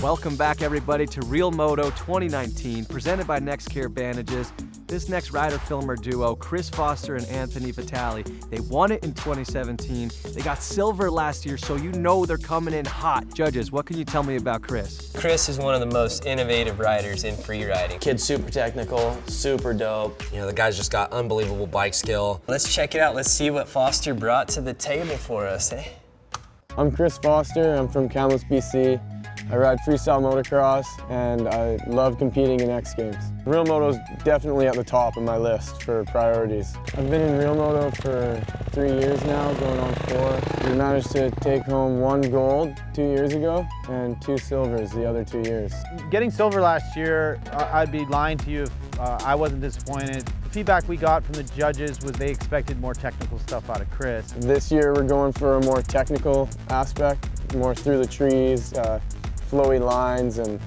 Welcome back, everybody, to Real Moto 2019, presented by NextCare Bandages. This next rider-filmer duo, Kris Foster and Anthony Vitale, they won it in 2017. They got silver last year, so you know they're coming in hot. Judges, what can you tell me about Kris? Kris is one of the most innovative riders in free riding. Kid's super technical, super dope. You know, the guy's just got unbelievable bike skill. Let's check it out. Let's see what Foster brought to the table for us, eh? I'm Kris Foster. I'm from Kamloops, BC. I ride freestyle motocross, and I love competing in XGames. Real Moto's definitely at the top of my list for priorities. I've been in Real Moto for 3 years now, going on 4. We managed to take home 1 gold 2 years ago and 2 silvers the other 2 years. Getting silver last year, I'd be lying to you if I wasn't disappointed. The feedback we got from the judges was they expected more technical stuff out of Kris. This year we're going for a more technical aspect, more through the trees, flowy lines, and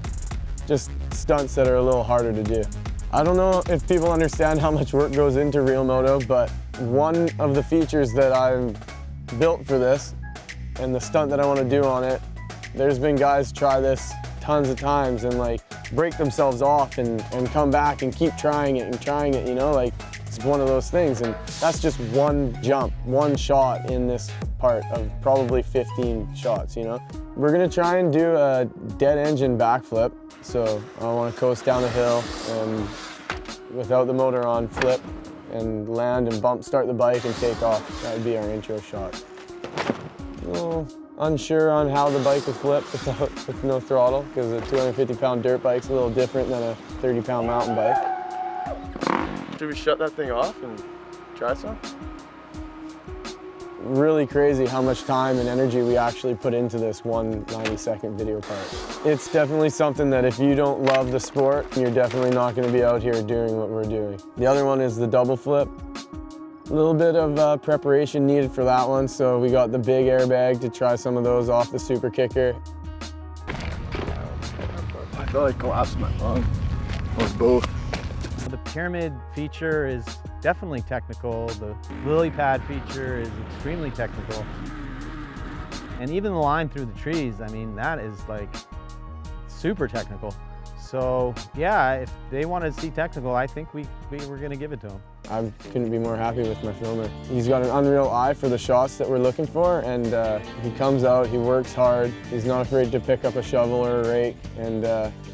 just stunts that are a little harder to do. I don't know if people understand how much work goes into Real Moto, but one of the features that I've built for this and the stunt that I want to do on it, there's been guys try this tons of times and like break themselves off and come back and keep trying it, you know, like it's one of those things. And that's just one jump, one shot in this part of probably 15 shots, you know. We're gonna try and do a dead engine backflip. So I wanna coast down the hill and without the motor on, flip and land and bump start the bike and take off. That would be our intro shot. A little unsure on how the bike would flip with no throttle, because a 250-pound dirt bike's a little different than a 30-pound mountain bike. Should we shut that thing off and try some? Really crazy how much time and energy we actually put into this one 90-second video part. It's definitely something that if you don't love the sport, you're definitely not going to be out here doing what we're doing. The other one is the double flip. A little bit of preparation needed for that one, so we got the big airbag to try some of those off the super kicker. I felt like collapsed my lung. It was both. The pyramid feature is definitely technical. The lily pad feature is extremely technical. And even the line through the trees, I mean, that is like super technical. So yeah, if they wanted to see technical, I think we were gonna give it to them. I couldn't be more happy with my filmer. He's got an unreal eye for the shots that we're looking for, and he comes out, he works hard, he's not afraid to pick up a shovel or a rake and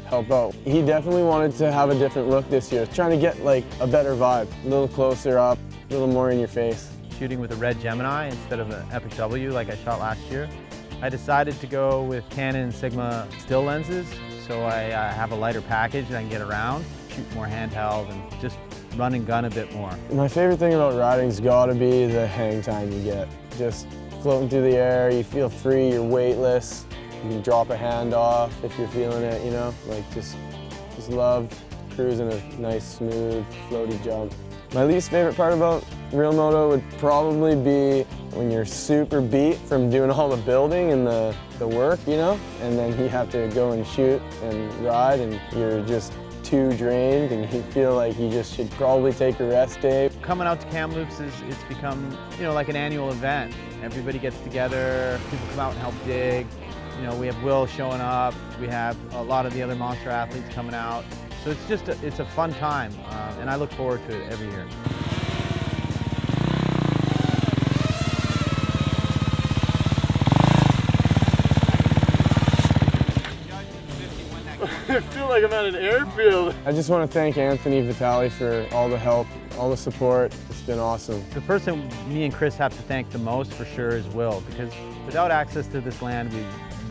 help out. He definitely wanted to have a different look this year, trying to get like a better vibe, a little closer up, a little more in your face. Shooting with a red Gemini instead of an Epic W like I shot last year, I decided to go with Canon Sigma still lenses, so I have a lighter package and I can get around, shoot more handheld, and just run and gun a bit more. My favorite thing about riding's gotta be the hang time you get. Just floating through the air, you feel free, you're weightless. You can drop a hand off if you're feeling it, you know? Like just love cruising a nice, smooth, floaty jump. My least favorite part about Real Moto would probably be when you're super beat from doing all the building and the work, you know? And then you have to go and shoot and ride and you're just too drained and you feel like you just should probably take a rest day. Coming out to Kamloops it's become, you know, like an annual event. Everybody gets together, people come out and help dig. You know, we have Will showing up, we have a lot of the other monster athletes coming out. So it's just it's a fun time, and I look forward to it every year. I feel like I'm at an airfield. I just want to thank Anthony Vitale for all the help, all the support. It's been awesome. The person me and Kris have to thank the most for sure is Will, because without access to this land,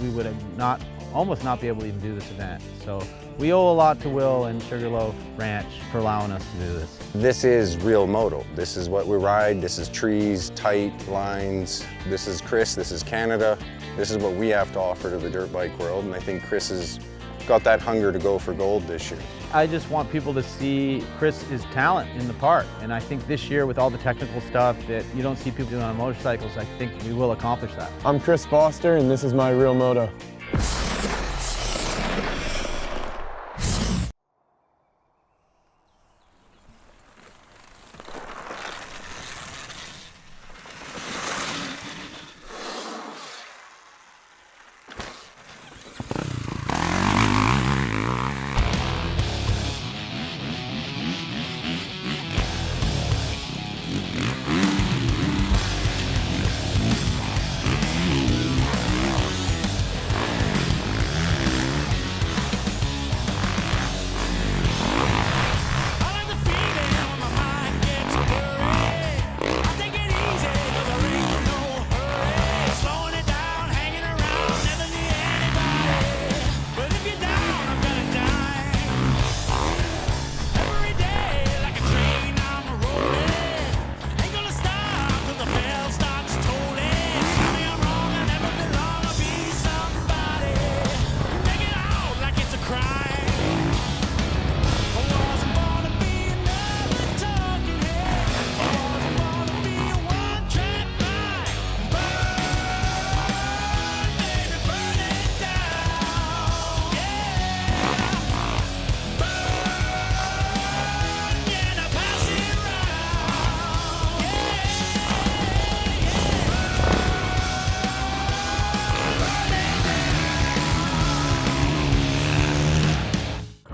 we would have almost not be able to even do this event. So we owe a lot to Will and Sugarloaf Ranch for allowing us to do this. This is Real Moto. This is what we ride. This is trees, tight lines. This is Kris, this is Canada. This is what we have to offer to the dirt bike world, and I think Kris has got that hunger to go for gold this year. I just want people to see Kris's talent in the park, and I think this year with all the technical stuff that you don't see people doing on motorcycles, I think we will accomplish that. I'm Kris Foster and this is my Real Moto.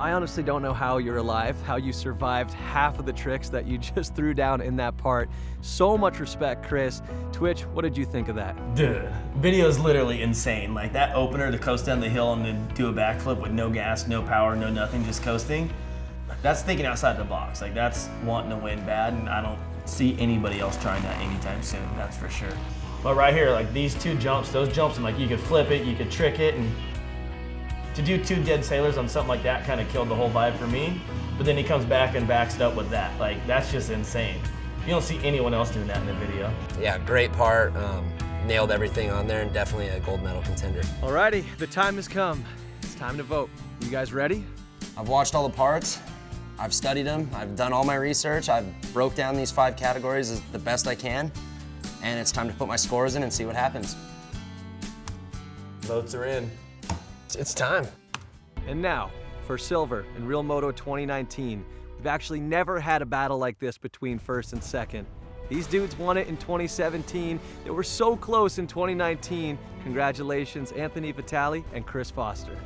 I honestly don't know how you're alive, how you survived half of the tricks that you just threw down in that part. So much respect, Kris. Twitch, what did you think of that? Dude, video is literally insane. Like that opener to coast down the hill and then do a backflip with no gas, no power, no nothing, just coasting. That's thinking outside the box. Like that's wanting to win bad, and I don't see anybody else trying that anytime soon, that's for sure. But right here, like these two jumps, those jumps, and like you could flip it, you could trick it, and to do 2 dead sailors on something like that kind of killed the whole vibe for me. But then he comes back and backs it up with that. Like that's just insane. You don't see anyone else doing that in the video. Yeah, great part. Nailed everything on there, and definitely a gold medal contender. Alrighty, the time has come. It's time to vote. You guys ready? I've watched all the parts. I've studied them. I've done all my research. I've broke down these 5 categories as the best I can. And it's time to put my scores in and see what happens. Votes are in. It's time. And now, for silver in Real Moto 2019, we've actually never had a battle like this between first and second. These dudes won it in 2017. They were so close in 2019. Congratulations, Anthony Vitale and Kris Foster.